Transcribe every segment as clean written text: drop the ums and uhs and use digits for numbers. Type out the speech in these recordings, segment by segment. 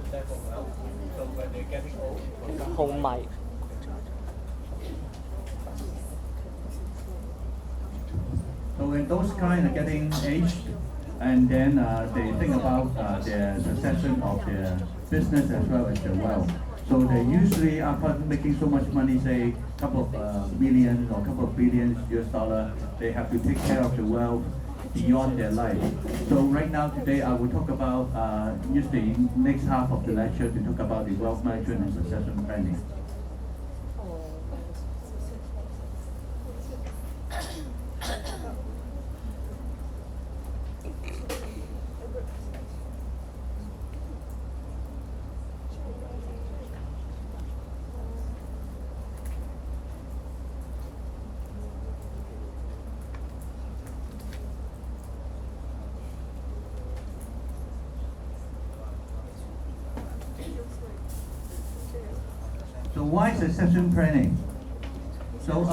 So when they're getting old, Home mic. So when those kind are getting aged, and then they think about their succession of their business as well as their wealth. So they usually, after making so much money, say a couple of million or a couple of billions US dollar, they have to take care of the wealth beyond their life. So right now today I will talk about, use the next half of the lecture to talk about the wealth management and succession planning. So why succession planning? So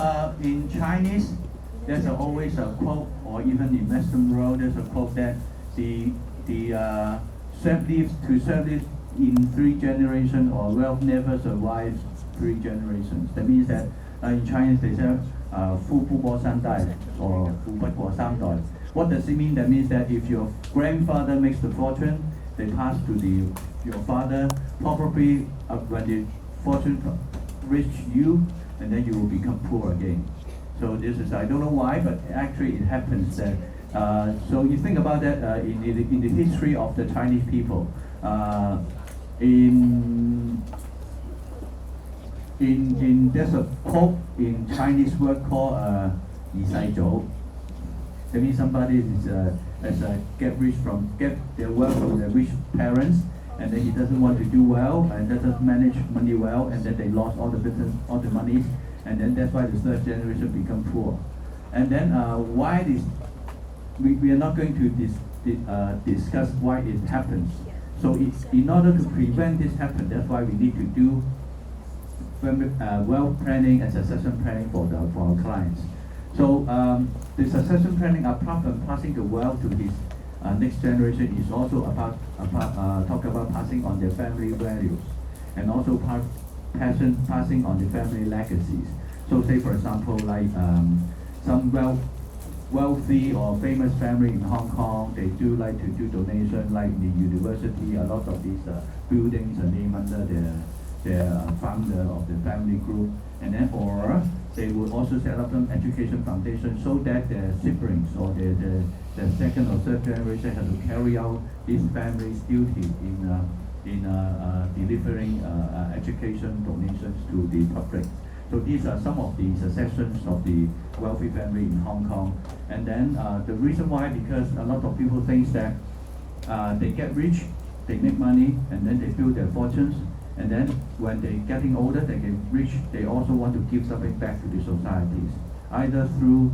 in Chinese, there's always a quote, or even in Western world, there's a quote that the served in 3 generations, or wealth never survives 3 generations. That means that in Chinese they say 富不过三代 or 富不过三代. What does it mean? That means that if your grandfather makes the fortune, they pass to your father. Probably when the fortune reach you, and then you will become poor again. So this is, I don't know why, but actually it happens that. So you think about that in the history of the Chinese people. There's a quote in Chinese word called 二世祖. That means somebody get their wealth from their rich parents, and then he doesn't want to do well and doesn't manage money well, and then they lost all the business, all the money, and then that's why the third generation become poor. And then why this? We are not going to discuss why it happens. So in order to prevent this happen, that's why we need to do wealth planning and succession planning for our clients. So the succession planning, apart from passing the wealth to his next generation, is also about talk about passing on their family values, and also passing on the family legacies. So say for example, like some wealthy or famous family in Hong Kong, they do like to do donation, like the university. A lot of these buildings are named under their founder of the family group, and then or they will also set up an education foundation so that their siblings or the second or third generation has to carry out this family's duty in delivering education donations to the public. So these are some of the successions of the wealthy family in Hong Kong. And then the reason why, because a lot of people think that they get rich, they make money, and then they build their fortunes. And then when they're getting older, they get rich, they also want to give something back to the societies, either through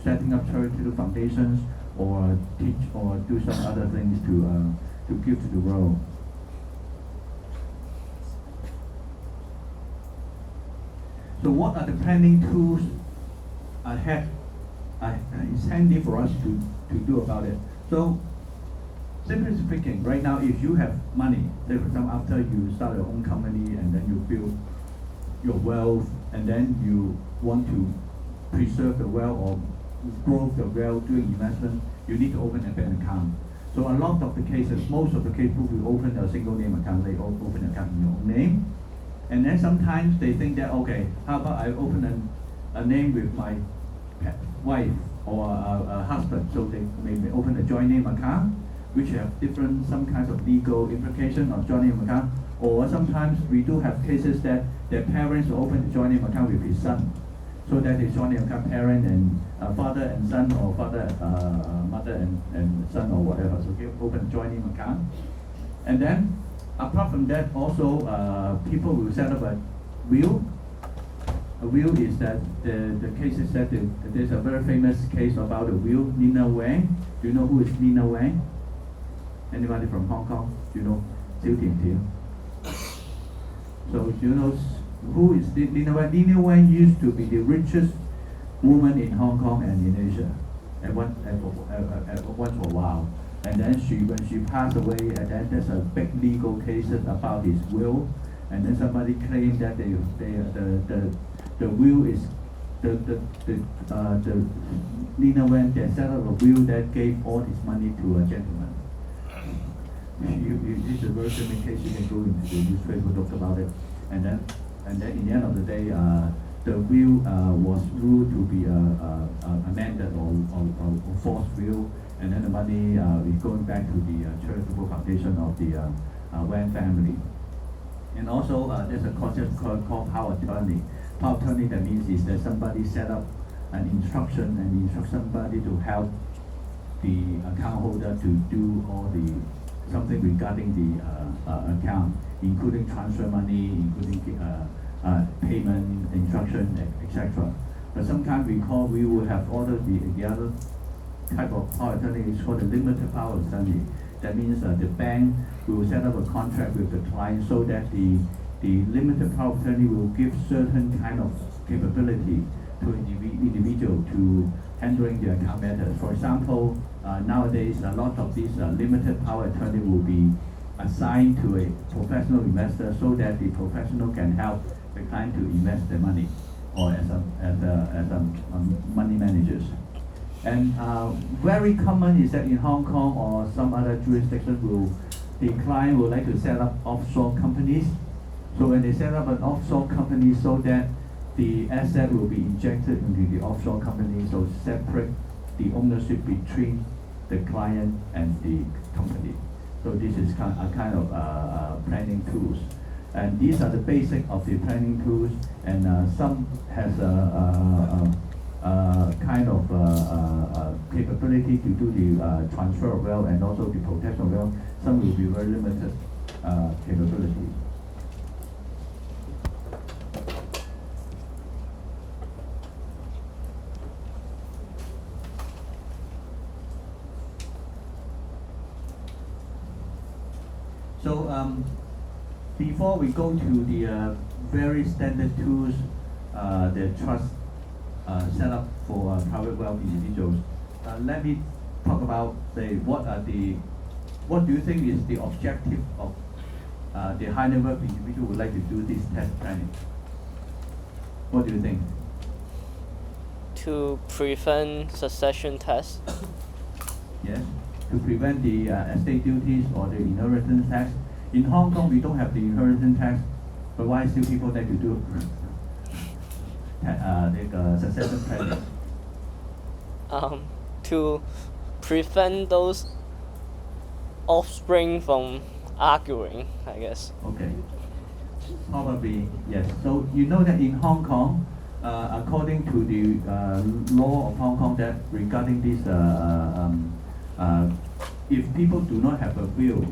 setting up charitable foundations or teach or do some other things to give to the world. So what are the planning tools it's handy for us to do about it? So simply speaking, right now, if you have money, say for example, after you start your own company and then you build your wealth, and then you want to preserve the wealth or grow the wealth doing investment, you need to open a bank account. So a lot of the cases, most of the cases, will open a single name account. They open an account in your own name, and then sometimes they think that, okay, how about I open a name with my wife or a husband, so they may open a joint name account, which have different, some kinds of legal implication of joint name account. Or sometimes we do have cases that their parents open the joint name account with his son, so that his joint name account parent and father and son, or father, mother and son, or whatever. So they open joint name account. And then apart from that, also people will set up a will. A will is that the case is that there's a very famous case about a will, Nina Wang. Do you know who is Nina Wang? Anybody from Hong Kong? Do you know? So do you know who is Nina Wang? Nina Wang used to be the richest woman in Hong Kong and in Asia at once for a while. And then when she passed away, and then there's a big legal cases about his will, and then somebody claimed that the will is the Nina Wen they set up a will that gave all his money to a gentleman. It's a very similar case. You can go into the newspaper, talk about it, and then in the end of the day, the will was ruled to be amended or forced will, and then the money is going back to the charitable foundation of the Wen family. And also, there's a concept called power attorney. Power attorney, that means is that somebody set up an instruction and instruct somebody to help the account holder to do all the something regarding the account, including transfer money, including payment instruction, etc. But sometimes we will have ordered the other type of power attorney is called a limited power attorney. That means the bank will set up a contract with the client so that the limited power attorney will give certain kind of capability to individual to handling the account matters. For example, nowadays a lot of these limited power attorney will be assigned to a professional investor so that the professional can help the client to invest their money, or as money managers. And very common is that in Hong Kong or some other jurisdictions, the client would like to set up offshore companies. So when they set up an offshore company, so that the asset will be injected into the offshore company, so separate the ownership between the client and the company. So this is a kind of planning tools. And these are the basic of the planning tools, and some has a kind of capability to do the transfer of wealth and also the protection of wealth. Some will be very limited capability. So before we go to the very standard tools, the trust set up for private wealth individuals, let me talk about what do you think is the objective of the high net worth individual would like to do this tax planning? What do you think? To prevent succession tax. Yes, to prevent the estate duties or the inheritance tax. In Hong Kong, we don't have the inheritance tax, but why still people like to do succession planning? To prevent those offspring from arguing, I guess. Okay, probably yes. So you know that in Hong Kong, according to the law of Hong Kong, that regarding this, if people do not have a will,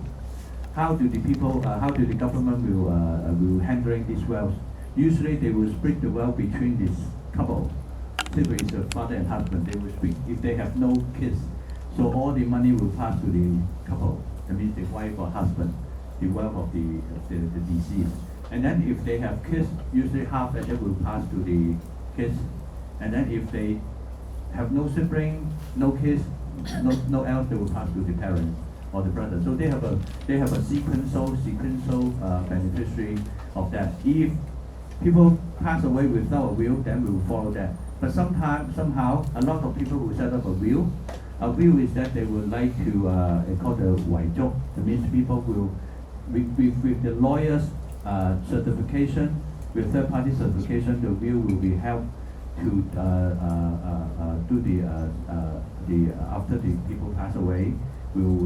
how do the government will handling this wealth? Usually they will split the wealth between this couple. Simply it's a father and husband. They will split if they have no kids. So all the money will pass to the couple. That means the wife or husband, the wealth of the deceased. And then if they have kids, usually half of it will pass to the kids. And then if they have no sibling, no kids, no else, they will pass to the parents or the brother. So they have a sequential beneficiary of that. If people pass away without a will, then we will follow that. But somehow, a lot of people will set up a will. A will is that they would like to call the Wai Zhou. That means people will, with the lawyer's certification, with third-party certification, the will be held to do the after the people pass away. People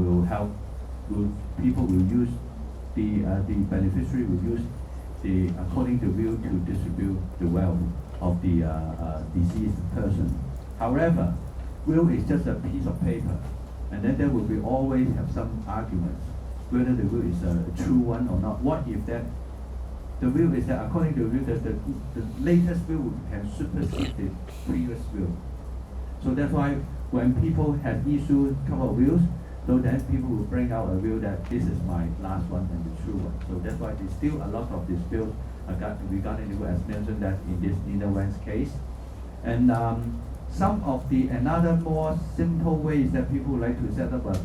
will use the beneficiary will use the according to will to distribute the wealth of the deceased person. However, will is just a piece of paper, and then there will be always have some arguments whether the will is a true one or not. What if that the will is that according to the will that the latest will can supersede the previous will. So that's why when people have issued a couple of wills, so then people will bring out a will that this is my last one and the true one. So that's why there's still a lot of disputes regarding the will, as mentioned that in this Nina Wen's case. And some of the another more simple ways that people like to set up a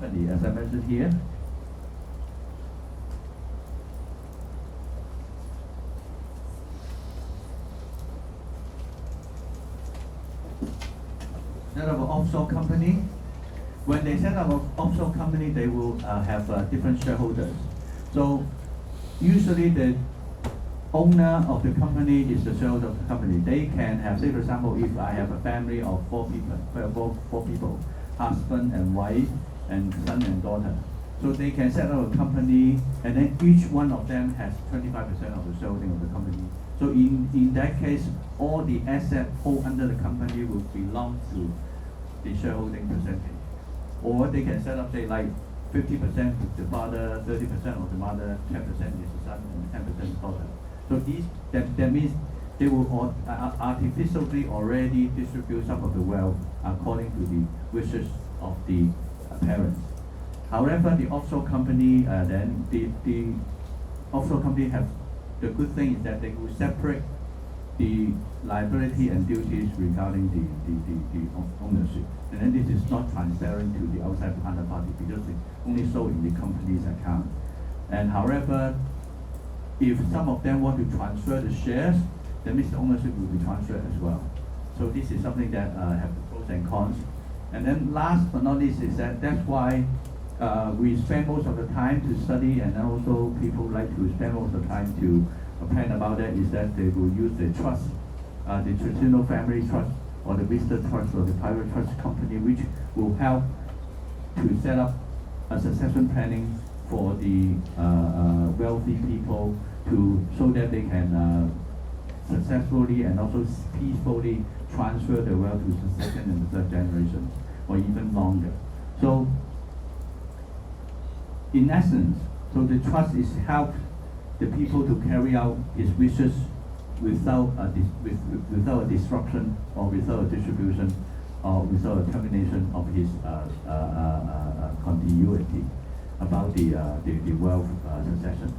company, as I mentioned here. Set up an offshore company. When they set up an offshore company, they will have different shareholders. So usually the owner of the company is the shareholder of the company. They can have, say for example, if I have a family of four people, husband and wife and son and daughter. So they can set up a company, and then each one of them has 25% of the shareholding of the company. So in that case, all the assets held under the company will belong to the shareholding percentage. Or they can set up, say, like 50% with the father, 30% of the mother, 10% is the son, and 10% is daughter. So that means they will artificially already distribute some of the wealth according to the wishes of the parents. However, the offshore company, then the offshore company have, the good thing is that they will separate the liability and duties regarding the ownership. And then this is not transparent to the outside partner party because it's only shown in the company's account. And however, if some of them want to transfer the shares, that means the ownership will be transferred as well. So this is something that have the pros and cons. And then last but not least is that's why we spend most of the time to study, and then also people like to spend most of the time to plan about that, is that they will use the trust, the traditional family trust or the visitor trust or the private trust company, which will help to set up a succession planning for the wealthy people so that they can successfully and also peacefully transfer the wealth to the second and the third generation, or even longer. So, in essence, so the trust is help the people to carry out his wishes without a disruption or without a distribution or without a termination of his continuity about the wealth succession.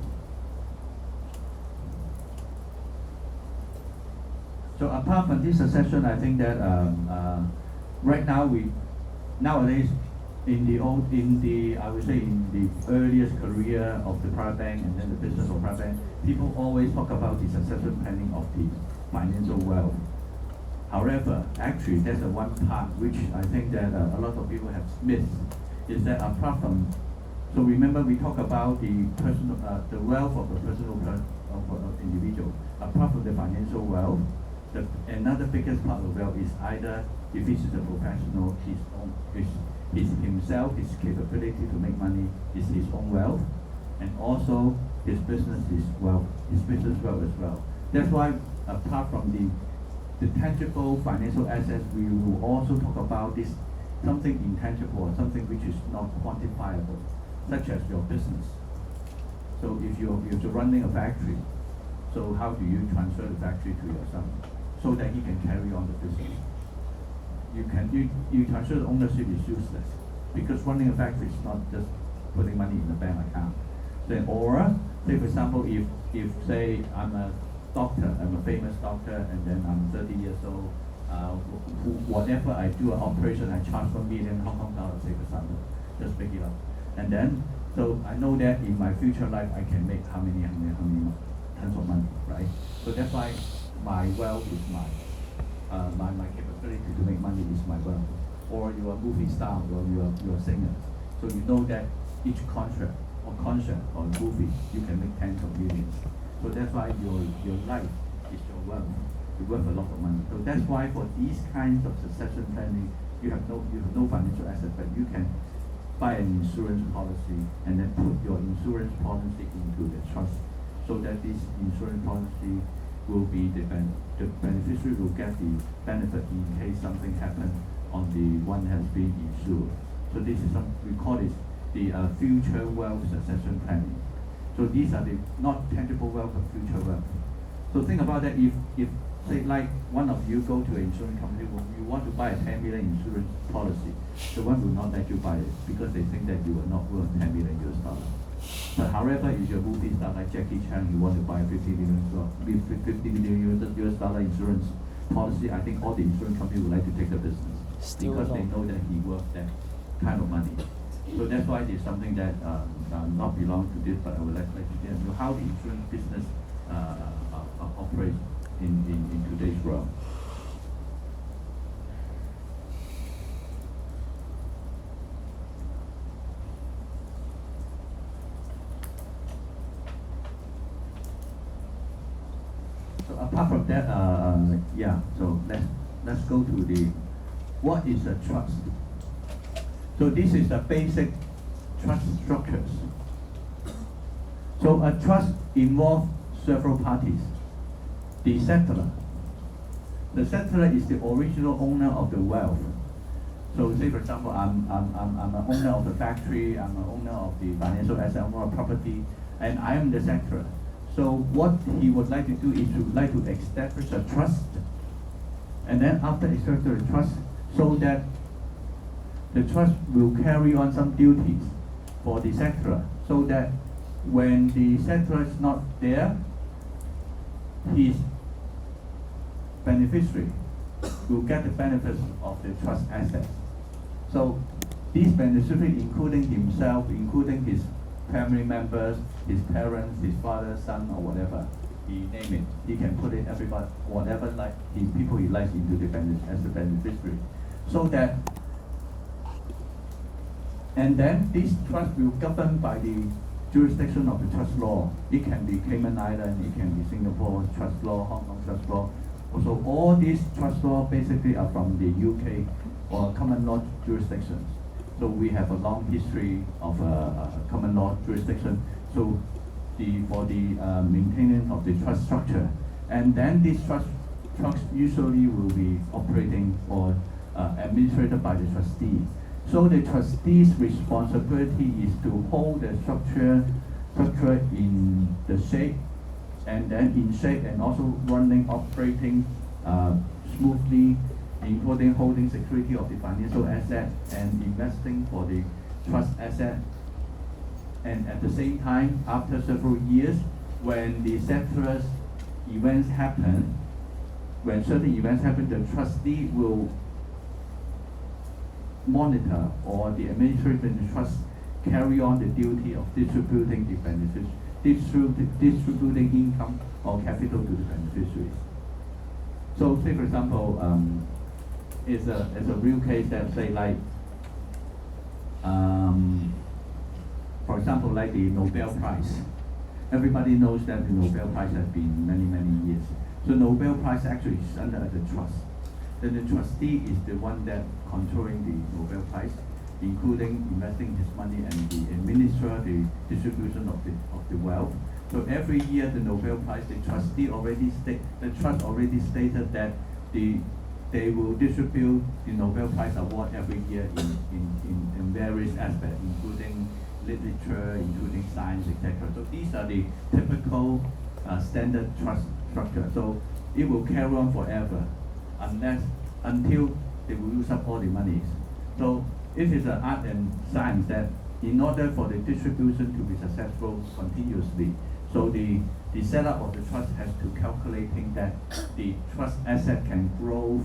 So apart from this succession, I think that right now nowadays I would say in the earliest career of the private bank and then the business of private bank, people always talk about the succession planning of the financial wealth. However, actually there's one part which I think that a lot of people have missed, is that apart from, so remember we talk about the personal, the wealth of the personal of individual. Apart from the financial wealth, another biggest part of wealth is either, if he's a professional, his himself, his capability to make money is his own wealth, and also his business wealth as well. That's why apart from the tangible financial assets, we will also talk about this something intangible or something which is not quantifiable, such as your business. So if you're running a factory, so how do you transfer the factory to your son so that he can carry on the business? You transfer the ownership is useless, because running a factory is not just putting money in the bank account. Then, or say for example, if say I'm a doctor, I'm a famous doctor, and then I'm 30 years old, whatever I do an operation, I charge $1 million Hong Kong dollars, say for example, just pick it up, and then so I know that in my future life I can make how many tons of money, right? So that's why my wealth is my capability to make money is my wealth. Or you are movie star, or you are singer. So you know that each concert or movie, you can make tens of millions. So that's why your life is your wealth. You're worth a lot of money. So that's why for these kinds of succession planning, you have no financial asset, but you can buy an insurance policy and then put your insurance policy into the trust, so that this insurance policy will be the beneficiary will get the benefit in case something happens on the one has been insured. So this is we call it the future wealth succession planning. So these are the not tangible wealth but future wealth. So think about that. If say like one of you go to an insurance company, you want to buy a 10 million insurance policy, the one will not let you buy it because they think that you are not worth $10 million. But however, if you're a movie star like Jackie Chan, you want to buy $50 million insurance policy, I think all the insurance companies would like to take the business because they know that he worth that kind of money. So that's why it's something that not belong to this, but I would like to tell you how the insurance business operates in today's world. So apart from that, yeah. So let's go to the what is a trust. So this is the basic trust structures. So a trust involves several parties. The settlor. The settlor is the original owner of the wealth. So say for example, I'm an owner of the factory, I'm an owner of the financial asset, owner of property, and I am the settlor. So what he would like to do is to like to establish a trust. And then after establishing a trust, so that the trust will carry on some duties for the settlor, so that when the settlor is not there, his beneficiary will get the benefits of the trust assets. So these beneficiaries, including himself, including his family members, his parents, his father, son, or whatever, he name it. He can put it everybody, whatever like the people he likes into the as the beneficiary, so that. And then this trust will govern by the jurisdiction of the trust law. It can be Cayman Island, it can be Singapore trust law, Hong Kong trust law. So all these trust law basically are from the UK or common law jurisdictions. So we have a long history of common law jurisdiction. So for the maintenance of the trust structure, and then these trusts usually will be operating or administered by the trustee. So the trustee's responsibility is to hold the structure in the shape, and then in shape and also running, operating smoothly, including holding security of the financial asset and investing for the trust asset. And at the same time, after several years, when the settlers events happen, when certain events happen, the trustee will monitor or the administrator in the trust carry on the duty of distributing the benefits, distributing income or capital to the beneficiaries. So say for example, it's a real case that say like, for example, like the Nobel Prize. Everybody knows that the Nobel Prize has been many years. So Nobel Prize actually is under the trust. Then the trustee is the one that controlling the Nobel Prize, including investing his money and the administer the distribution of the wealth. So every year the Nobel Prize, the trust already stated that they will distribute the Nobel Prize award every year in various aspects, including literature, including science, etc. So these are the typical standard trust structure. So it will carry on forever until they will use up all the monies. So it is an art and science that in order for the distribution to be successful continuously, so the setup of the trust has to calculating that the trust asset can grow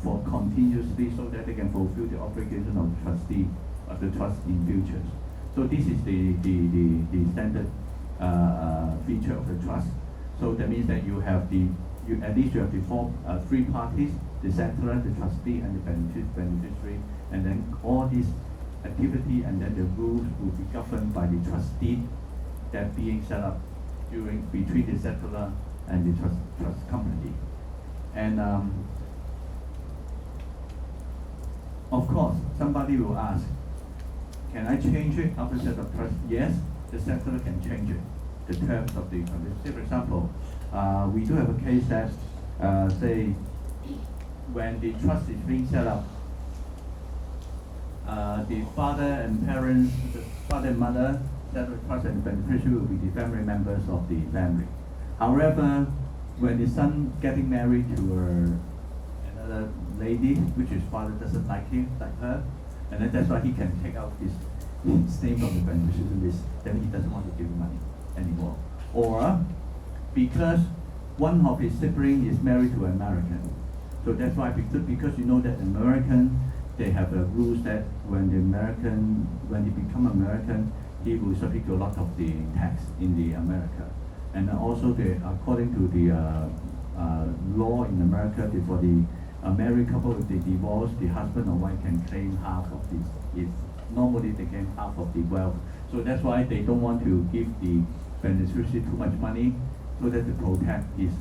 for continuously, so that they can fulfill the obligation of the trustee of the trust in future. So this is the standard feature of the trust. So that means that at least you have the three parties: the settlor, the trustee, and the beneficiary, and then all these activity and then the rules will be governed by the trustee that being set up between the settlor and the trust company. And of course, somebody will ask, can I change it after set of trust? Yes, the settlor can change it, the terms of the condition. Say for example, we do have a case that say when the trust is being set up, the father and parents, the father and mother, that the trust and the beneficiary will be the family members of the family. However, when the son getting married to another lady, which his father doesn't like her, and then that's why he can take out his name from the beneficiary list, then he doesn't want to give money anymore. Or because one of his siblings is married to an American, so that's why because you know that American, they have a rules that when he become American, he will subject to a lot of the tax in the America. And also, according to the law in America, for the married couple, if they divorce, the husband or wife can claim half of this. If normally they claim half of the wealth. So that's why they don't want to give the beneficiary too much money, so that to protect his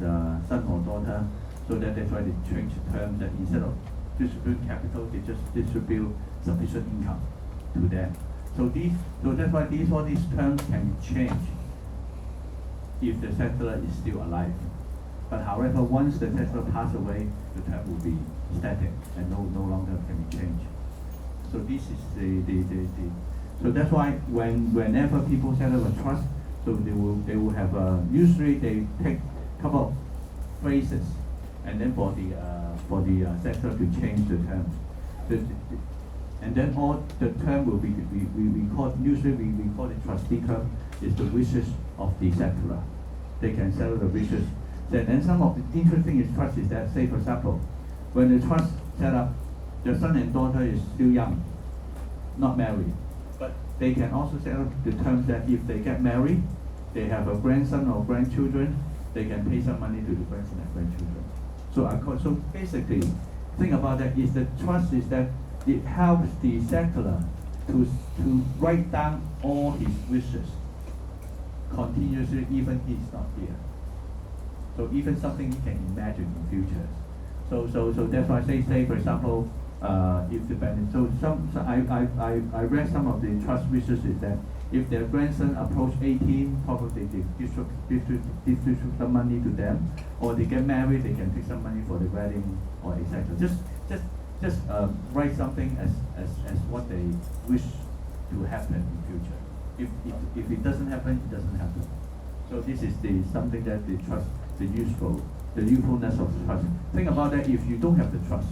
son or daughter. So that's why they change the term that instead of distribute capital, they just distribute sufficient income to them. So that's why all these terms can be changed if the settler is still alive. But however, once the settler passes away, the term will be static and no longer can be changed. So this is so that's why whenever people set up a trust, so they will have usually they take a couple of phrases, and then for the settler to change the term. And then all the term will be we call the trustee term is the wishes of the settler. They can settle the wishes. Then some of the interesting is trust is that, say for example, when the trust set up, the son and daughter is still young, not married. But they can also set up the terms that if they get married, they have a grandson or grandchildren, they can pay some money to the grandson and grandchildren. So basically, thing about that is the trust is that it helps the settler to write down all his wishes continuously, even he's not here. So even something he can imagine in future. So that's why I say for example, if the I read some of the trust wishes is that if their grandson approach 18, probably they distribute some money to them, or they get married, they can take some money for the wedding or etc. Just write something as what they wish to happen in future. If it doesn't happen, it doesn't happen. So this is something that the trust, the usefulness of the trust. Think about that. If you don't have the trust,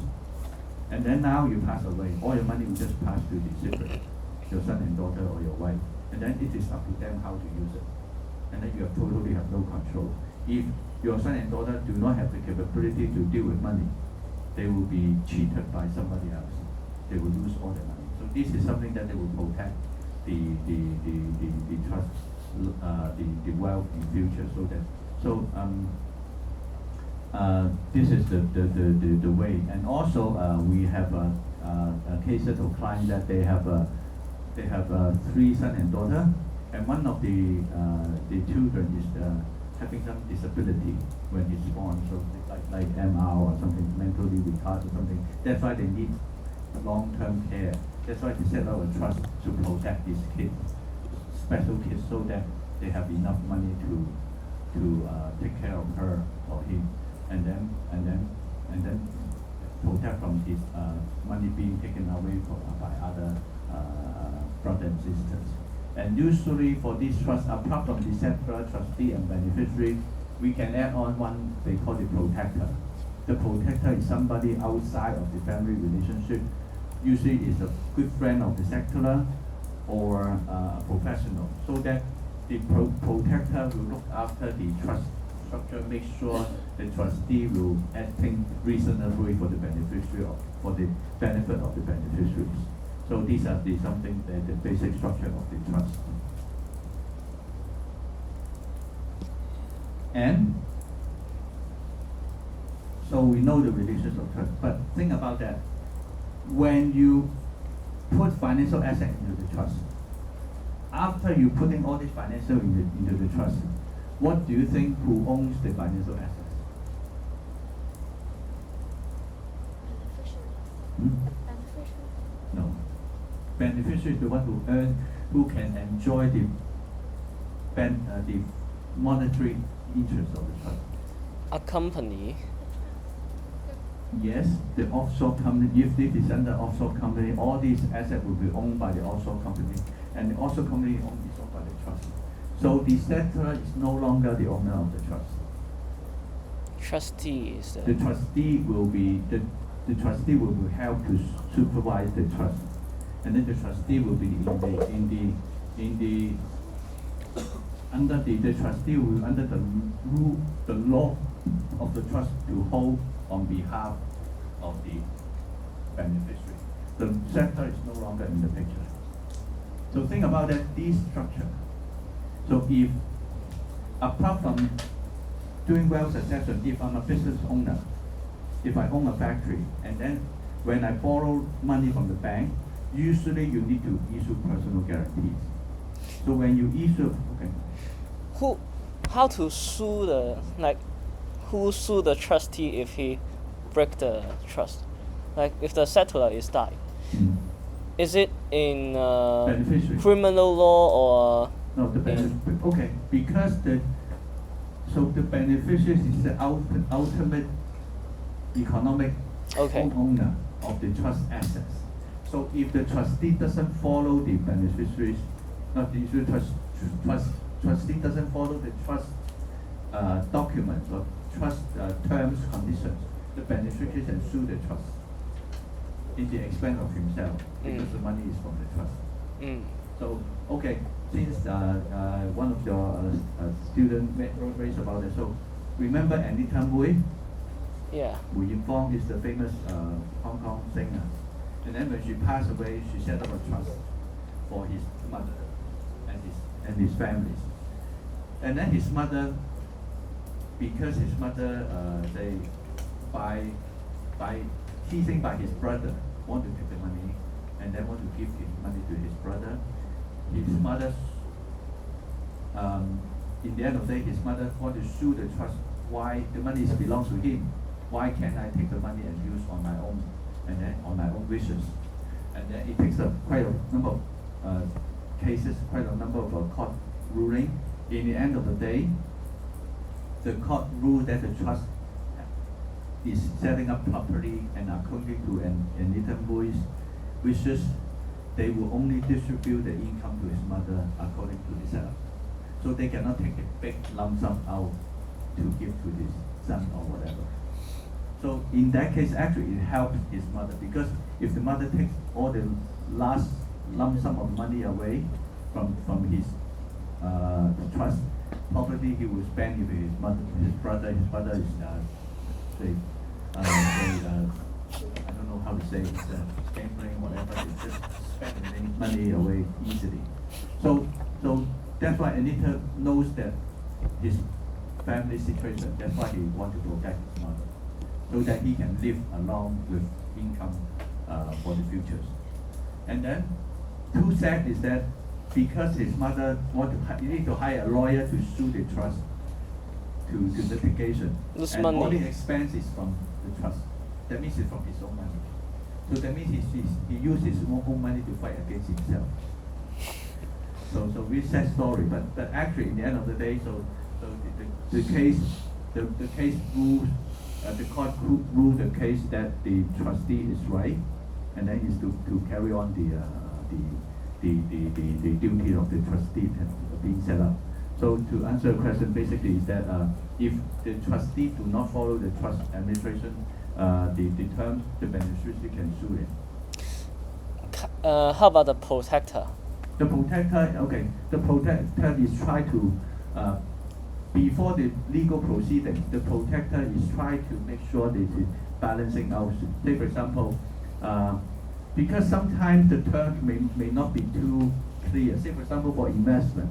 and then now you pass away, all your money will just pass to the sibling, your son and daughter or your wife, and then it is up to them how to use it. And then you totally have no control. If your son and daughter do not have the capability to deal with money, they will be cheated by somebody else. They will lose all their money. So this is something that they will protect the trust, the wealth in future. This is the way. And also we have cases of clients that they have 3 sons and daughter, and one of the children is having some disability when he's born, so like MR or something, mentally retarded or something. That's why they need long-term care. That's why they set up a trust to protect these kids, special kids, so that they have enough money to take care of her or him, and then protect from his money being taken away by other brothers and sisters. And usually for this trust, apart from the settler, trustee, and beneficiary, we can add on one they call the protector. The protector is somebody outside of the family relationship. Usually is a good friend of the settler or a professional, so that the protector will look after the trust structure, make sure the trustee will acting reasonably for the beneficiary or for the benefit of the beneficiaries. So these are the basic structure of the trust. And so we know the relations of trust, but think about that. When you put financial asset into the trust, after you putting all this financial into the trust, what do you think who owns the financial assets? Beneficiary. No. Beneficiary is the one who can enjoy the monetary interest of the trust. A company. Yes, the offshore company, if it is under offshore company, all these assets will be owned by the offshore company, and the offshore company is owned by the trust. So the settler is no longer the owner of the trust. Trustee is The trustee will be the trustee will be held to supervise the trust, and then the trustee will be under the trustee will under the rule, the law of the trust to hold on behalf of the beneficiary. the sector is no longer in the picture. So think about that, this structure. So if, apart from doing wealth succession, if I'm a business owner, if I own a factory, and then when I borrow money from the bank, usually you need to issue personal guarantees. So when you issue, okay, How to sue who sue the trustee if he break the trust? Like if the settlor is died, is it in beneficiary. criminal law or No, okay, because the beneficiary is the ultimate economic Okay. owner of the trust assets. So if the trustee doesn't follow the beneficiaries, trustee doesn't follow the trust documents or trust terms, conditions, the beneficiary can sue the trust in the expense of himself because the money is from the trust. So, okay, since one of your students raised about it, so remember Anita Mui? yeah. Wu Yinfang is the famous Hong Kong singer. And then when she passed away, she set up a trust for his mother and his families. And then his mother, because his mother, by teasing by his brother, want to take the money, and then want to give his money to his brother. His mother, in the end of the day, his mother want to sue the trust. Why the money belongs to him? Why can't I take the money and use on my own, and then on my own wishes? And then it takes quite a number of cases, quite a number of court ruling. In the end of the day, the court ruled that the trust is setting up properly and according to Anita Mui's wishes, they will only distribute the income to his mother according to the setup. So they cannot take a big lump sum out to give to his son or whatever. So in that case, actually it helps his mother, because if the mother takes all the last lump sum of money away from his trust, probably he will spend with his mother, his brother. His brother is I don't know how to say it, gambling, whatever. He just spend the money away easily. So that's why Anita knows that his family situation. That's why he wants to protect his mother, so that he can live along with income for the futures. And then, too sad is that because his mother he need to hire a lawyer to sue the trust to litigation, Lose and money. all the expense is from the trust. That means it's from his own money. So that means he used his own money to fight against himself. So very sad story, but actually in the end of the day, the case rules. The court ruled the case that the trustee is right, and then is to carry on the duty of the trustee being set up. So to answer the question, basically is that if the trustee do not follow the trust administration, the terms, the beneficiary can sue it. How about the protector? The protector, okay, the protector is try to before the legal proceeding, the protector is trying to make sure this is balancing out. Say for example, because sometimes the terms may not be too clear. Say for example for investment.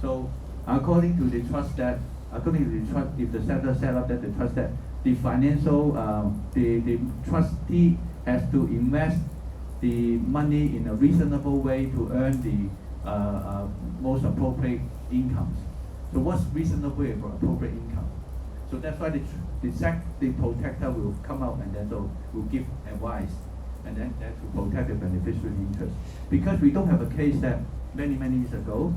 So according to the trust, if the settler set up that the trust that the financial the trustee has to invest the money in a reasonable way to earn the most appropriate incomes. So what's reasonable appropriate income? So that's why the protector will come out and then will give advice, and then to protect the beneficiary interest. Because we don't have a case that many years ago,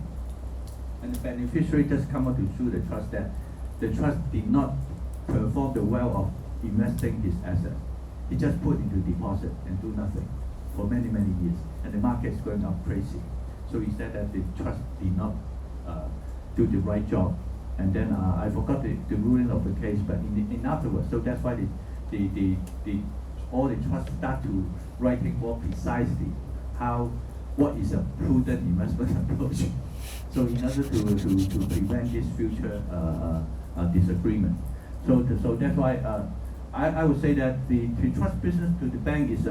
and the beneficiary just come out to sue the trust that the trust did not perform the well of investing his assets. He just put into deposit and do nothing for many years, and the market is going up crazy. So he said that the trust did not do the right job, and then I forgot the ruling of the case, but in afterwards. So that's why all the trusts start to writing more precisely what is a prudent investment approach. So in order to prevent this future disagreement. So that's why I would say that the trust business to the bank is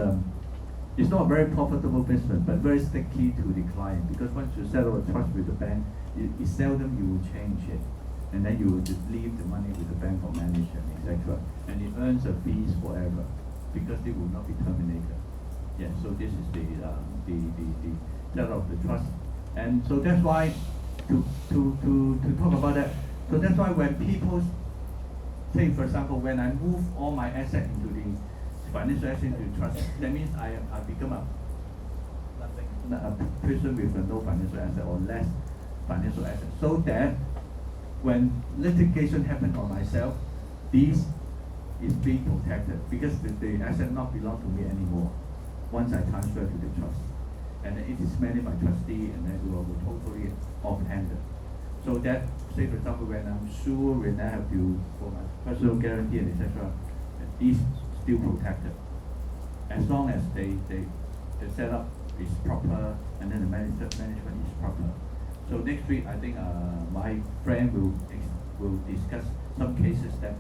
It's not a very profitable business, but very sticky to the client, because once you settle a trust with the bank, it's seldom you will change it. And then you will just leave the money with the bank for management, etc. And it earns a fees forever, because it will not be terminated. Yeah, so this is the setup of the trust. And so that's why, to talk about that, so that's why when people say, for example, when I move all my assets into the financial asset into trust, that means I become a person with no financial asset or less financial asset. So that when litigation happens on myself, this is being protected, because the asset not belong to me anymore once I transfer to the trust. And it is managed by trustee, and then we will totally off-handed. So that, say for example, when I'm sued, when I have to, for my personal guarantee and etc., these still protected. As long as the setup is proper, and then the management is proper. So next week, I think my friend will discuss some cases that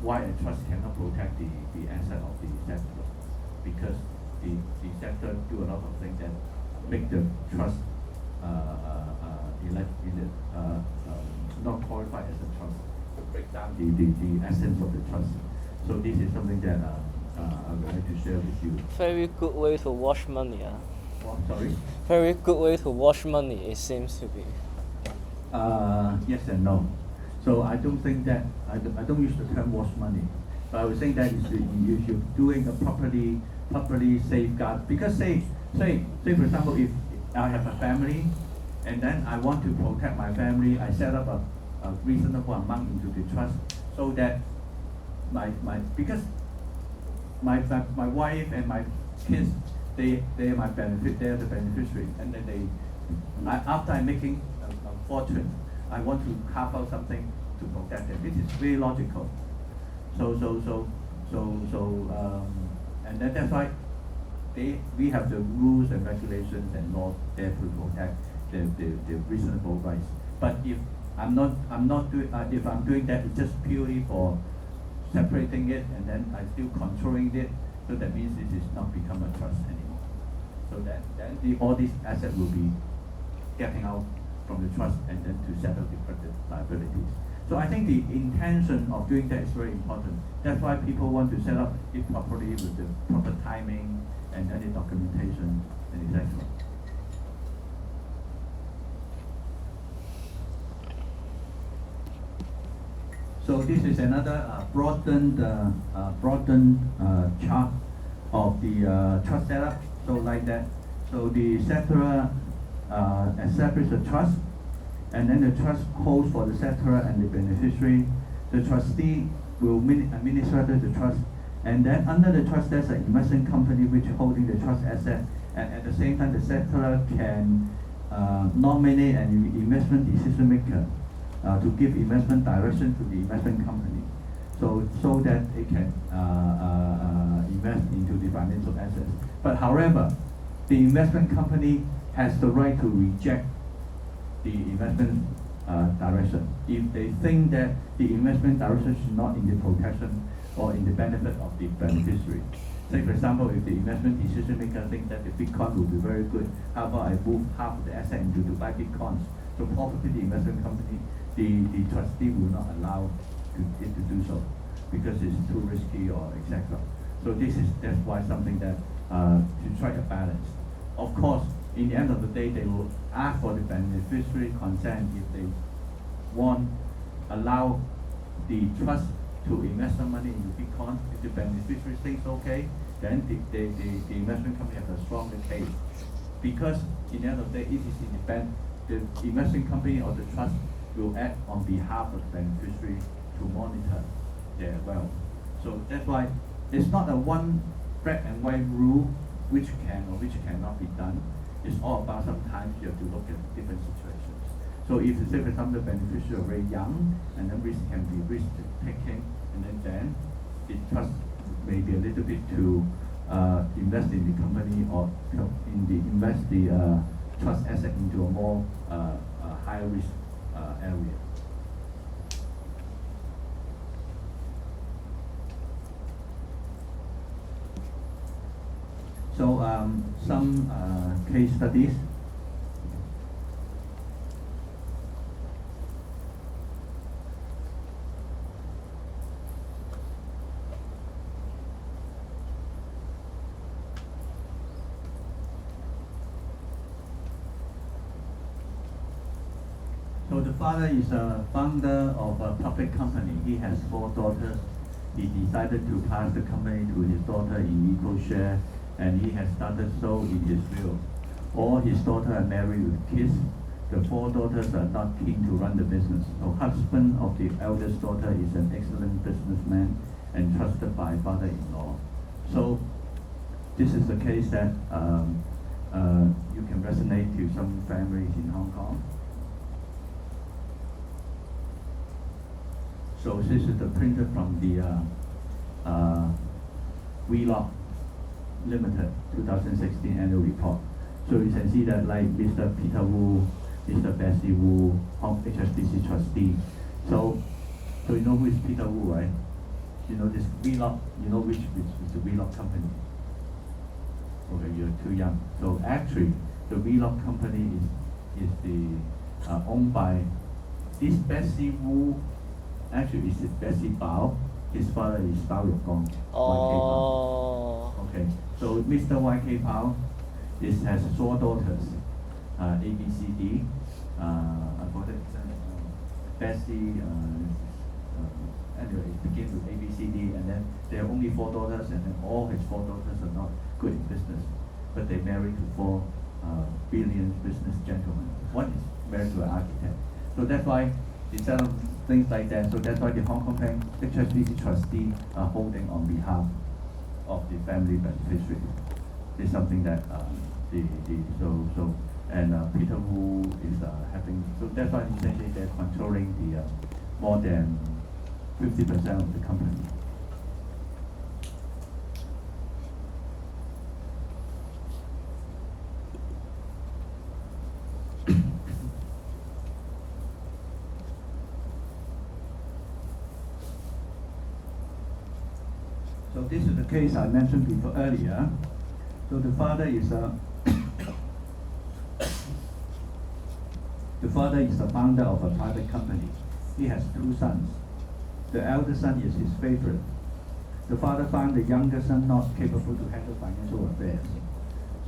why a trust cannot protect the asset of the sector, because the sector do a lot of things that make the trust not qualified as a trust, to break down the essence of the trust. So this is something that I would like to share with you. Very good way to wash money. What, sorry? Very good way to wash money, it seems to be. Yes and no. So I don't think that, I don't use the term wash money, but I would say that if you're doing a properly safeguard, because say for example, if I have a family, and then I want to protect my family, I set up a reasonable amount into the trust, so that because my wife and my kids, they are my benefit, they are the beneficiary, and then after I'm making a fortune, I want to carve out something to protect them. This is very logical. And then that's why we have the rules and regulations and laws there to protect the reasonable rights. But if if I'm doing that, it's just purely for separating it, and then I'm still controlling it, so that means it is not become a trust anymore. So then all these assets will be getting out from the trust, and then to settle the liabilities. So I think the intention of doing that is very important. That's why people want to set up it properly with the proper timing and any documentation and etc. So this is another broadened chart of the trust setup. So like that. So the settlor establishes a trust, and then the trust holds for the settlor and the beneficiary. The trustee will administer the trust, and then under the trust there's an investment company which holding the trust asset, and at the same time the settlor can nominate an investment decision maker to give investment direction to the investment company, so that it can invest into the financial assets. But however, the investment company has the right to reject the investment direction if they think that the investment direction is not in the protection or in the benefit of the beneficiary. Say for example, if the investment decision maker thinks that the Bitcoin will be very good, how about I move half of the asset into to buy Bitcoins? So probably the investment company, the trustee will not allow it to do so, because it's too risky or etc. So that's why something that to try a balance. Of course, in the end of the day, they will ask for the beneficiary consent if they want allow the trust to invest some money into Bitcoin. If the beneficiary thinks okay, then the investment company has a stronger case, because in the end of the day, it is independent. The investment company or the trust will act on behalf of the beneficiary to monitor their wealth. So that's why it's not a one black and white rule which can or which cannot be done. It's all about sometimes you have to look at different situations. So if you say for example the beneficiary are very young, and then risk can be risk taking, and then the trust may be a little bit to invest in the company, or invest the trust asset into a more higher risk area. So some case studies. So the father is a founder of a public company. He has 4 daughters. He decided to pass the company to his daughter in equal share, and he has started so in his will. All his daughters are married with kids. The 4 daughters are not keen to run the business. The husband of the eldest daughter is an excellent businessman and trusted by father-in-law. So this is a case that you can resonate to some families in Hong Kong. So this is the printed from the Vlog Limited 2016 annual report. So you can see that like Mr. Peter Wu, Mr. Bessie Wu, HSBC trustee. So you know who is Peter Wu, right? You know this Vlog, you know which is the Vlog company? Okay, you're too young. So actually, the Vlog company is the owned by this Bessie Wu. Actually, it's Bessie Bao. His father is Bao Yokong. Oh. Okay, so Mr. YK Pao has 4 daughters, A, B, C, D. I forgot it. Bessie. Anyway, it begins with A, B, C, D, and then there are only 4 daughters, and then all his 4 daughters are not good in business, but they married to 4 billion business gentlemen. One is married to an architect. So that's why instead of things like that, so that's why the Hong Kong Bank HSBC trustee are holding on behalf of the family beneficiary. It's something that Peter Wu is having. So that's why essentially they're controlling the more than 50% of the company. So this is the case I mentioned before earlier. So the father is the founder of a private company. He has 2 sons. The eldest son is his favorite. The father found the younger son not capable to handle financial affairs.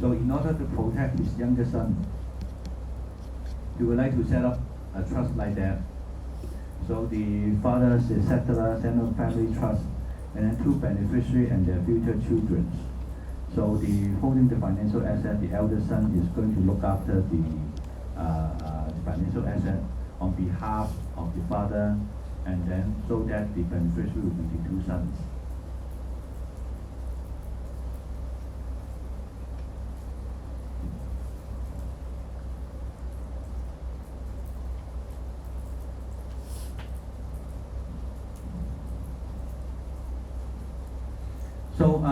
So in order to protect his younger son, he would like to set up a trust like that. So the father set up a family trust, and then 2 beneficiaries and their future children. So the holding the financial asset, the eldest son is going to look after the financial asset on behalf of the father, and then so that the beneficiary will be the 2 sons. So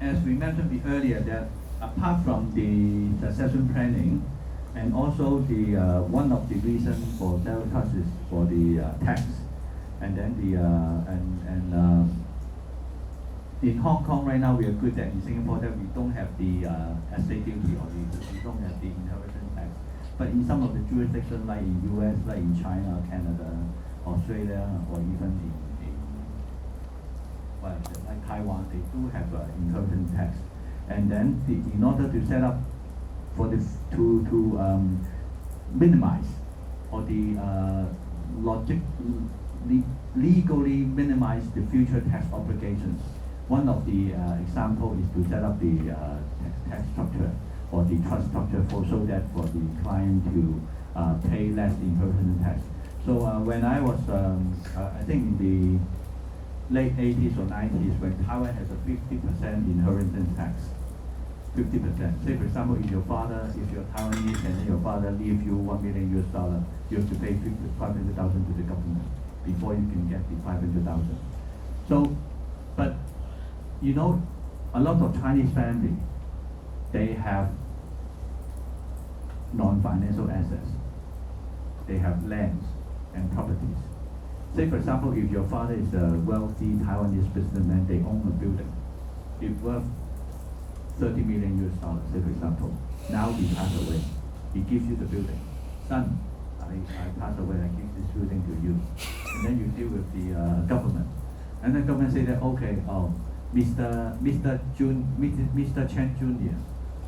as we mentioned earlier, that apart from the succession planning, and also the one of the reasons for self-trust is for the tax, and then in Hong Kong right now we are good that in Singapore that we don't have the estate duty, or we don't have the inheritance tax. But in some of the jurisdictions like in US, like in China, Canada, Australia, or even like Taiwan, they do have inheritance tax. And then in order to set up for this to minimize or legally minimize the future tax obligations, one of the example is to set up the tax structure or the trust structure so that for the client to pay less inheritance tax. So when I was, I think in the late 80s or 90s, when Taiwan has a 50% inheritance tax, 50%. Say for example, if you're Taiwanese and then your father leaves you $1 million, you have to pay $500,000 to the government before you can get the $500,000. So, but you know, a lot of Chinese families, they have non-financial assets. They have lands and properties. Say for example, if your father is a wealthy Taiwanese businessman, they own a building. if worth 30 million US dollars, say for example, now he passed away, he gives you the building. Son, I pass away, I give this building to you. And then you deal with the government. And the government say that, okay, Mr. Chen Jr.,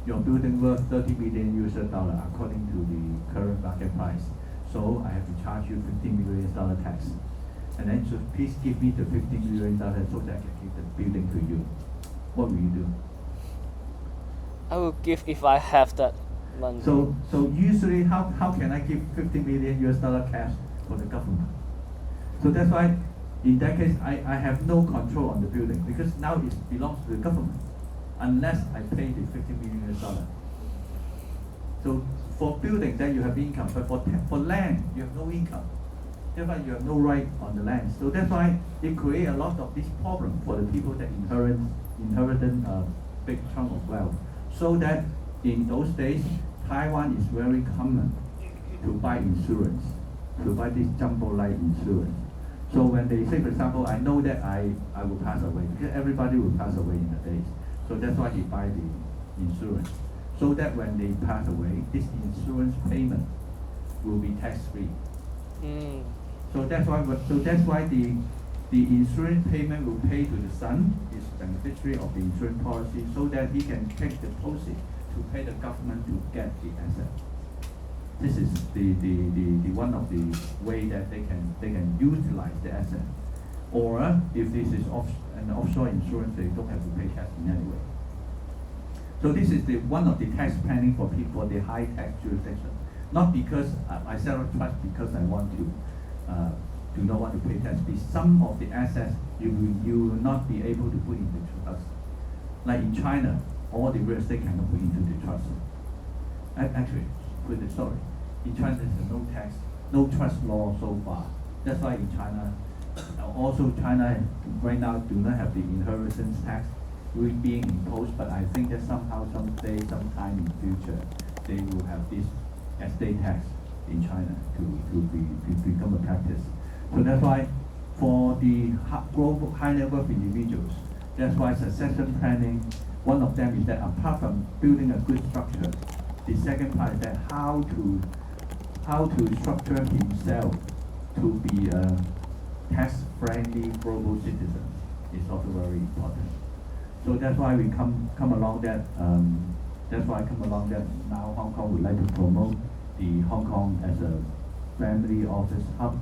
your building worth 30 million US dollar according to the current market price. So I have to charge you $15 million tax. And then so please give me the $15 million so that I can give the building to you. What will you do? I will give if I have that money. So usually how can I give $50 million US cash for the government? So that's why in that case I have no control on the building because now it belongs to the government unless I pay the $50 million US. So for building then you have income, but for land you have no income. That's why you have no right on the land. So that's why it creates a lot of this problem for the people that inherited a big chunk of wealth. So that in those days, Taiwan is very common to buy insurance, to buy this jumbo life insurance. So when they say, for example, I know that I will pass away, because everybody will pass away in the days. So that's why he buy the insurance. So that when they pass away, this insurance payment will be tax-free. So that's why the insurance payment will pay to the son, is beneficiary of the insurance policy, so that he can take the proceeds to pay the government to get the asset. This is the one of the way that they can utilize the asset. Or if this is an offshore insurance, they don't have to pay tax in any way. So this is one of the tax planning for people, the high tax jurisdiction. Not because I set up trust because I want to do not want to pay tax. Some of the assets you will not be able to put into trust. Like in China, all the real estate cannot put into the trust. Actually, put the story. In China, there's no tax, no trust law so far. That's why in China, also China right now do not have the inheritance tax being imposed. But I think that somehow, someday, sometime in the future, they will have this estate tax in China to become a practice. So that's why for the global high net worth individuals, that's why succession planning, one of them is that apart from building a good structure, the second part is that how to structure himself to be a tax-friendly global citizen is also very important. So that's why we come along that. That's why I come along that now Hong Kong would like to promote the Hong Kong as a family office hub,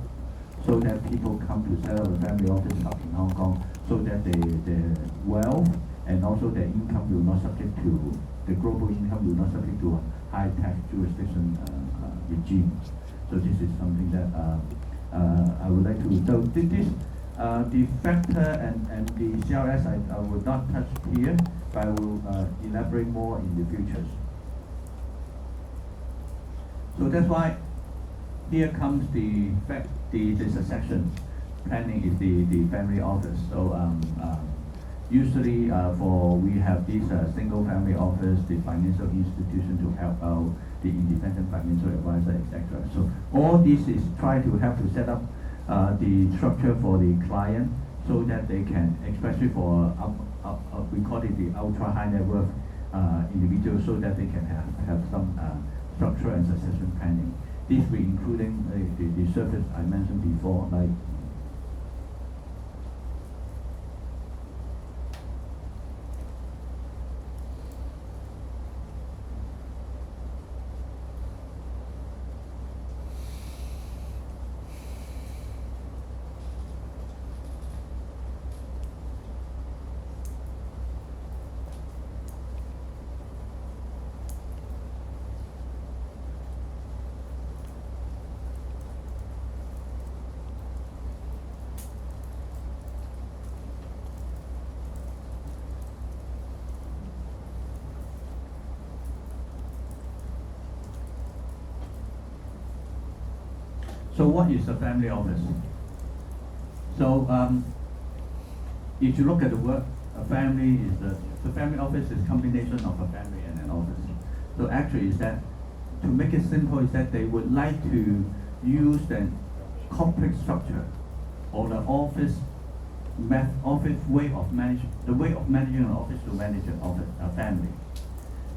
so that people come to set up a family office hub in Hong Kong, so that their wealth and also their income will not subject to, the global income will not subject to a high tax jurisdiction regime. So this is something that I would like to, so this the factor and the CRS I will not touch here, but I will elaborate more in the future. So that's why here comes the succession planning is the family office. So usually we have this single family office, the financial institution to help out the independent financial advisor, etc. So all this is try to help to set up the structure for the client, so that they can, especially for we call it the ultra high net worth individuals, so that they can have some structure and succession planning. This will including the service I mentioned before, like so what is a family office? So if you look at the word, a family is the family office is a combination of a family and an office. So actually is that, to make it simple, is that they would like to use the corporate structure or the office way of managing an office to manage an office, a family.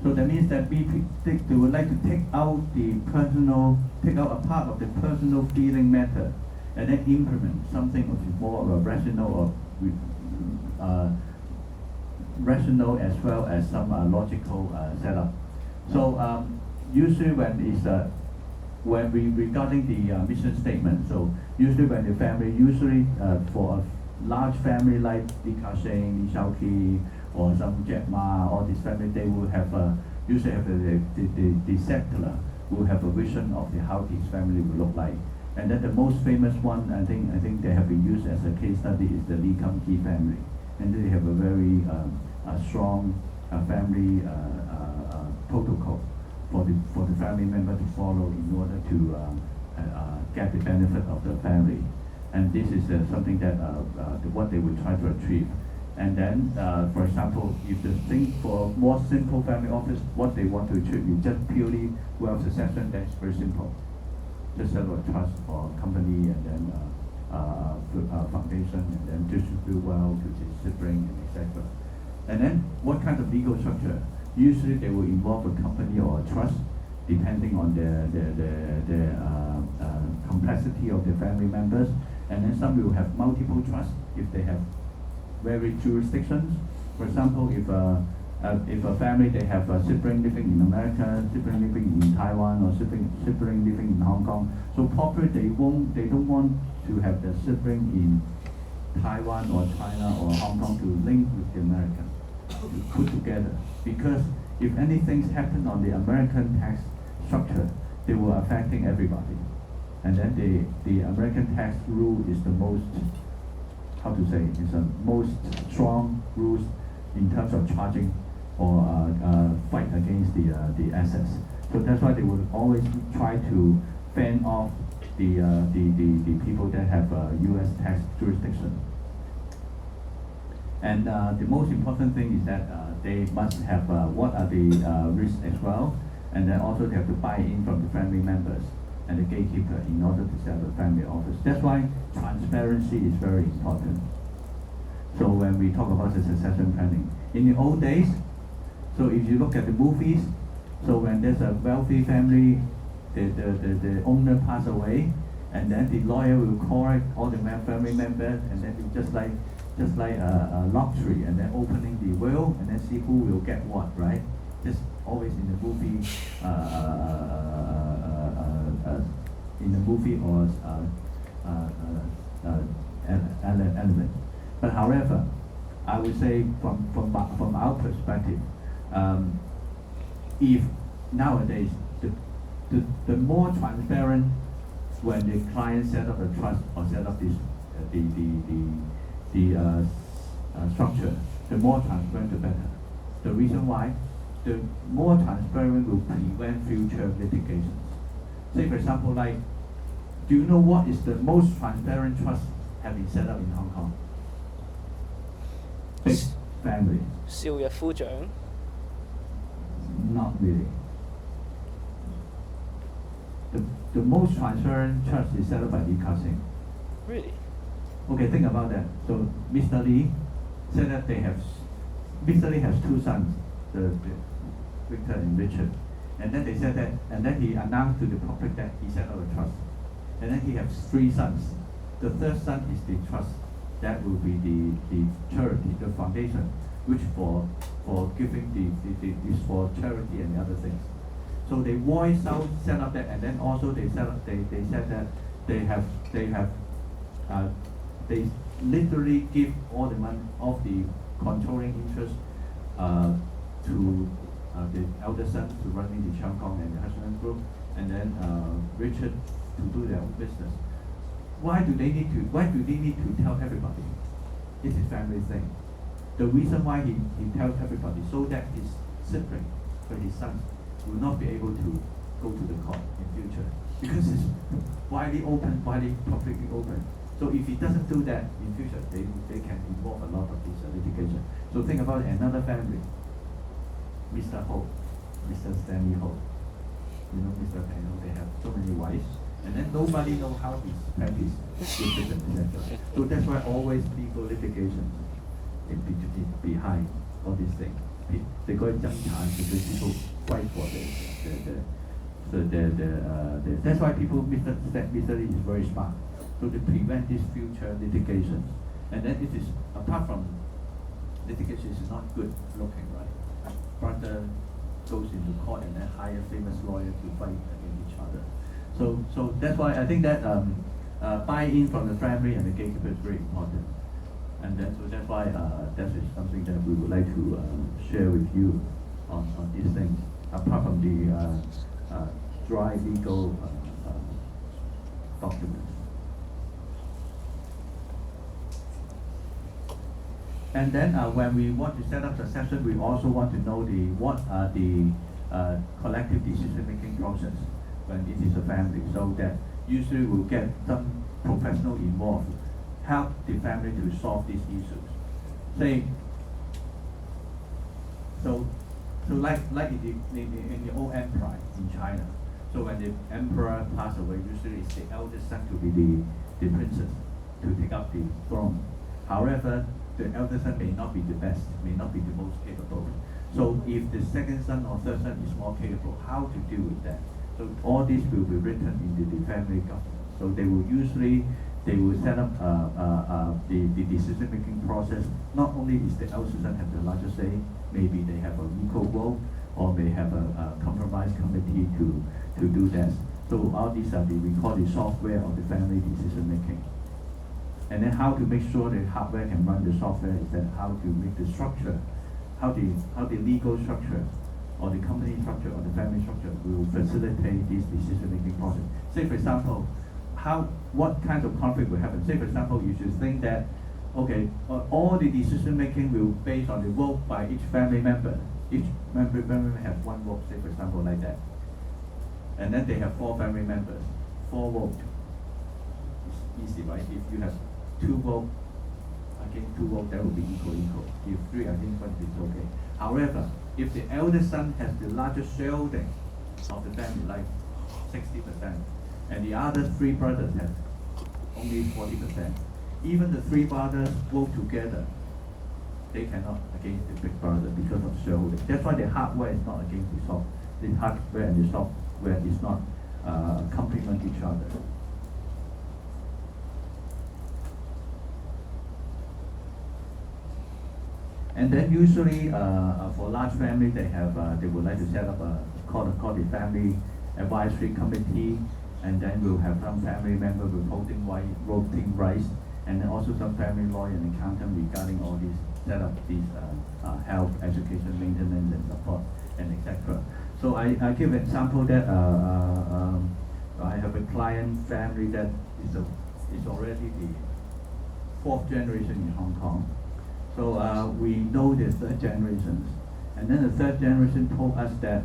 So that means that they would like to take out a part of the personal feeling matter, and then implement something which is more of a rational as well as some logical setup. So usually when we regarding the mission statement, so usually when the family, for a large family like Li Ka-shing, Li Shaoqi, or some Jack Ma, all these family, they will have usually have the settler will have a vision of how his family will look like. And then the most famous one, I think they have been used as a case study, is the Li Kam-ki family, and they have a very strong family protocol for the family member to follow in order to get the benefit of the family. And this is something that what they will try to achieve. And then, for example, if the thing for more simple family office, what they want to achieve is just purely wealth succession, that's very simple. Just set up a trust or company, and then foundation, and then distribute wealth to the sibling, and etc. And then, what kind of legal structure? Usually, they will involve a company or a trust, depending on the complexity of the family members. And then some will have multiple trusts if they have various jurisdictions. For example, if a family, they have a sibling living in America, sibling living in Taiwan, or sibling living in Hong Kong. So probably they don't want to have the sibling in Taiwan or China or Hong Kong to link with the American, to put together. Because if anything happen on the American tax structure, they will affecting everybody. And then the American tax rule is the most, how to say, is the most strong rules in terms of charging or fight against the assets. So that's why they will always try to fend off the people that have U.S. tax jurisdiction. And the most important thing is that they must have what are the risks as well, and then also they have to buy in from the family members and the gatekeeper in order to set up a family office. That's why transparency is very important. So when we talk about the succession planning, in the old days, so if you look at the movies, so when there's a wealthy family, the owner pass away, and then the lawyer will call all the family members, and then it's just like a lottery, and then opening the will, and then see who will get what, right? Just always in the movie, or element. But however, I would say from our perspective, if nowadays the more transparent when the client set up a trust or set up this structure, the more transparent the better. The reason why, the more transparent will prevent future litigations. Say for example, like, do you know what is the most transparent trust have been set up in Hong Kong? Big family. 邵逸夫長 Not really. The most transparent trust is set up by Li Ka-shing. Really? Okay, think about that. So Mr. Li said that Mr. Li has two sons, the Victor and Richard. And then they said that, and then he announced to the public that he set up a trust. And then he has three sons. The third son is the trust. That will be the charity, the foundation, which for giving is for charity and other things. So they voice out, set up that, and then also they said that they literally give all the money of the controlling interest to the elder son to running the Cheung Kong and the Hutchison Group, and then Richard to do their own business. Why do they need to tell everybody? It's his family thing. The reason why he tells everybody, so that his sibling or his sons will not be able to go to the court in future, because it's widely publicly open. So if he doesn't do that in future, they can involve a lot of this litigation. So think about another family, Mr. Ho, Mr. Stanley Ho. You know Mr. Ho, they have so many wives, And then nobody knows how his practice is different, etc. So that's why always legal litigation is behind all these things. They call it 争產 because people fight for that's why people Mr. Lee is very smart. So to prevent this future litigation. And then it is, apart from litigation, is not good looking, right? Brother goes into court and then hire famous lawyer to fight against each other. So that's why I think that buy-in from the family and the gatekeeper is very important. And then so that's why that is something that we would like to share with you on these things. Apart from the dry legal documents. And then when we want to set up the session, we also want to know what are the collective decision-making process when it is a family, so that usually we'll get some professional involved, help the family to solve these issues. Say, so like in the old empire in China, so when the emperor passed away, usually it's the eldest son to be the princess to take up the throne. However, the eldest son may not be the best, may not be the most capable. So if the second son or third son is more capable, how to deal with that? So all this will be written into the family government. So they will set up the decision-making process. Not only is the eldest son have the largest say, maybe they have an equal vote, or may have a compromise committee to do that. So all these are we call the software of the family decision-making. And then how to make sure the hardware can run the software is that how to make the structure, how the legal structure or the company structure or the family structure will facilitate this decision-making process. Say for example, what kinds of conflict will happen? Say for example, you should think that, okay, all the decision-making will based on the vote by each family member. Each family member have one vote, say for example like that. And then they have 4 family members, 4 votes. It's easy, right? If you have 2 votes, against 2 votes, that will be equal. If 3, I think 1 is okay. However, if the eldest son has the largest shareholding of the family, like 60%, and the other 3 brothers have only 40%, even the 3 brothers vote together, they cannot against the big brother because of shareholding. That's why the hardware is not against the software. The hardware and the software is not complement each other. And then usually for large family, they would like to set up called the family advisory committee, and then we'll have some family member with voting rights, and then also some family lawyer and accountant regarding all these set up these health, education, maintenance, and support, and etc. So I give an example that I have a client family that is already the 4th generation in Hong Kong. So we know the 3rd generations, and then the 3rd generation told us that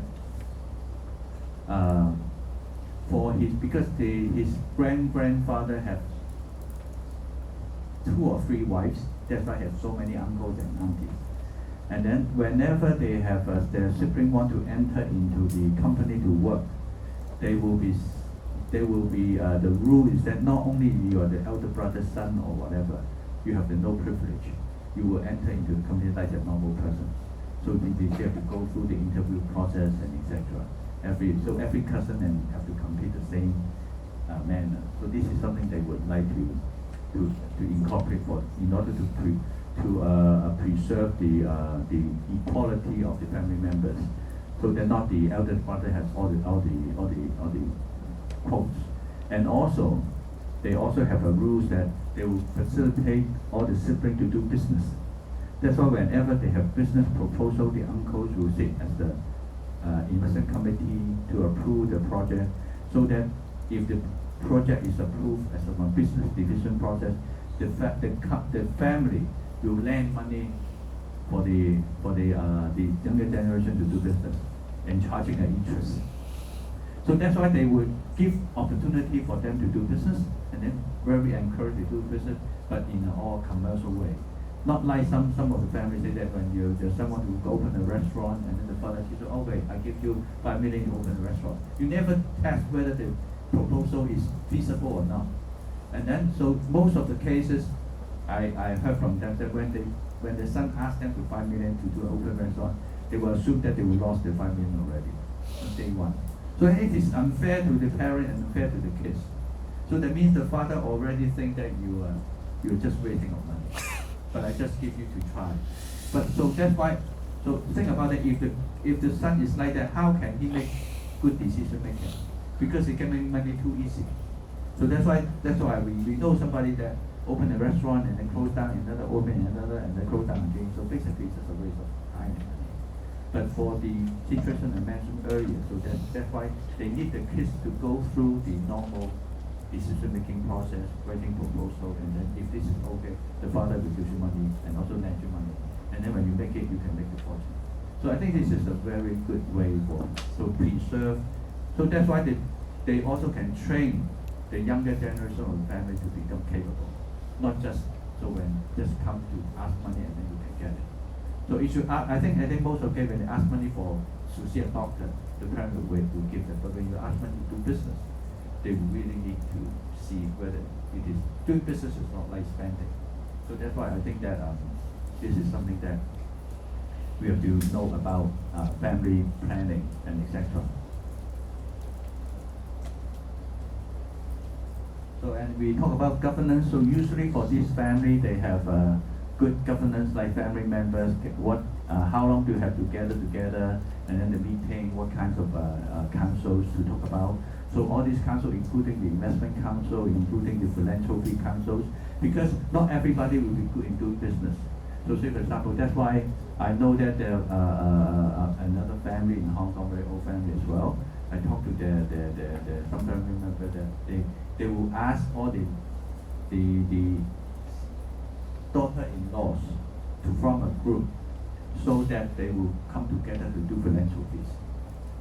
because his grandfather had 2 or 3 wives, that's why he has so many uncles and aunties. And then whenever they have their sibling want to enter into the company to work, the rule is that not only you are the elder brother's son or whatever, you have the no privilege. You will enter into the company like a normal person. So they have to go through the interview process and etc. Every cousin and have to complete the same manner. So this is something they would like to incorporate in order to preserve the equality of the family members. So that not the eldest brother has all the quotes. And also they also have a rules that they will facilitate all the siblings to do business. That's why whenever they have business proposal, the uncles will sit as the investment committee to approve the project, so that if the project is approved as a business division process, the family will lend money for the younger generation to do business and charging an interest. So that's why they would give opportunity for them to do business, and then very encourage to do business, but in an all commercial way. Not like some of the families say that when there's someone who open a restaurant and then the father says, okay, I give you 5 million to open a restaurant. You never test whether the proposal is feasible or not. And then, so most of the cases, I heard from them that when the son asked them to 5 million to do an open restaurant, they will assume that they will lost the 5 million already on day one. So it is unfair to the parent and unfair to the kids. So that means the father already think that you're just wasting of money. But I just give you to try. But so that's why. So think about it. If the son is like that, how can he make good decision making? Because he can make money too easy. So that's why we know somebody that open a restaurant and then close down another, open another, and then close down again. So basically it's just a waste of time and money. But for the situation I mentioned earlier, so that's why they need the kids to go through the normal decision making process, writing proposal, and then if this is okay, the father will give you money and also lend you money. And then when you make it, you can make the fortune. So I think this is a very good way for to preserve. So that's why they also can train the younger generation of the family to become capable, not just so when just come to ask money and then you can get it. So it should, I think most okay when they ask money to see a doctor, the parent will give them. But when you ask money to do business, they really need to see whether it is doing business is not like spending. So that's why I think that this is something that we have to know about family planning and etc. So and we talk about governance. So usually for this family, they have good governance, like family members. How long do you have to gather together, and then the meeting, what kinds of councils to talk about. So all these councils, including the investment council, including the philanthropy councils, because not everybody will be good in doing business. So say for example, that's why I know that there another family in Hong Kong, very old family as well. I talked to some family members that they will ask all the daughter-in-laws to form a group so that they will come together to do philanthropies.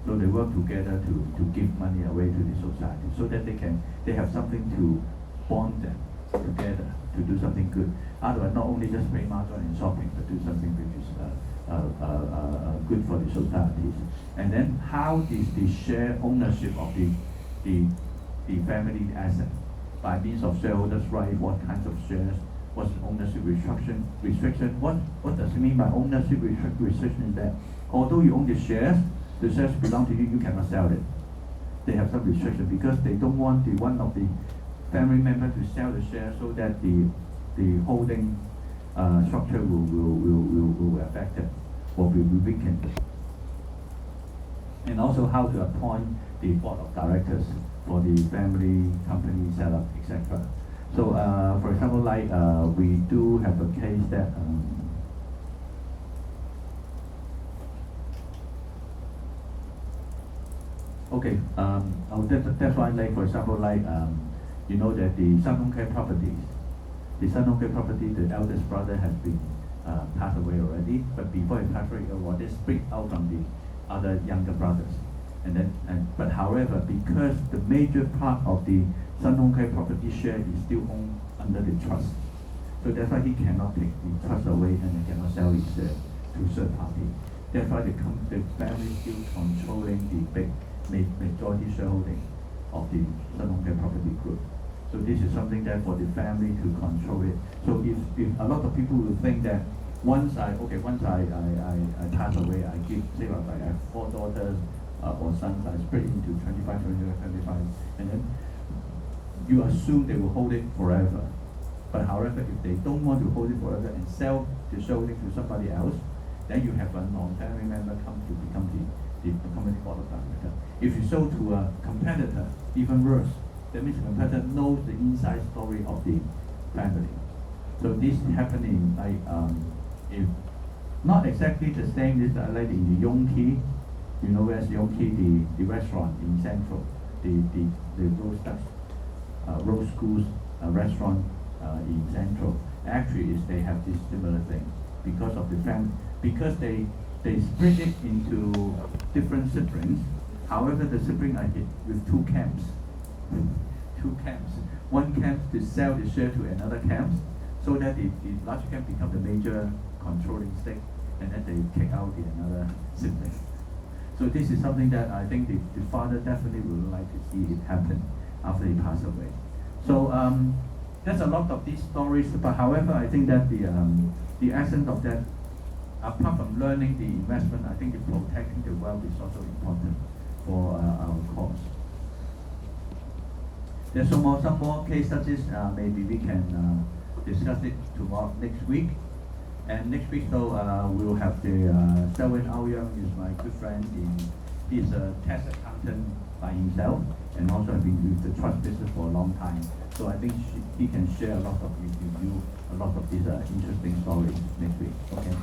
So they work together to give money away to the society so that they have something to bond them together to do something good. Otherwise, not only just play mahjong and shopping, but do something which is good for the societies. And then how is the share ownership of the family asset by means of shareholders' right? What kinds of shares? What's ownership restriction? What does it mean by ownership restriction? Is that although you own the shares belong to you, you cannot sell it. They have some restriction because they don't want one of the family members to sell the shares so that the holding structure will be affected or will be weakened. And also how to appoint the board of directors for the family company setup, etc. So for example, like we do have a case that okay, that's why, like for example, like you know that the Sun Hung Kai properties, the eldest brother has been passed away already, but before he passed away, was split out from the other younger brothers, but however, because the major part of the Sun Hung Kai property share is still owned under the trust, so that's why he cannot take the trust away and he cannot sell it to third party. That's why the family still controlling the big majority shareholding of the Sun Hung Kai property group. So this is something that for the family to control it. So if a lot of people will think that once I pass away, I give, say like I have 4 daughters or sons, I split into 25, and then you assume they will hold it forever. But however, if they don't want to hold it forever and sell the shareholding to somebody else, then you have a non-family member come to become the company board of director. If you sell to a competitor, even worse. That means the competitor knows the inside story of the family. So this happening like if not exactly the same as like in the Yongki, you know where's Yongki, the restaurant in Central, the Rose Schools restaurant in Central. Actually, is they have this similar thing because of the family, because they split it into different siblings. However, the siblings are hit with 2 camps. 2 camps. One camp to sell the share to another camp, so that the larger camp become the major controlling stake, and then they take out the another sibling. So this is something that I think the father definitely would like to see it happened after he passed away. So there's a lot of these stories, but however, I think that the essence of that, apart from learning the investment, I think the protecting the wealth is also important for our cause. There's some more case studies. Maybe we can discuss it tomorrow, next week. And next week, though, we'll have the Selwyn Aoyang is my good friend. He's a tax accountant by himself, and also have been with the trust business for a long time. So I think he can share a lot of with you a lot of these interesting stories next week. Okay.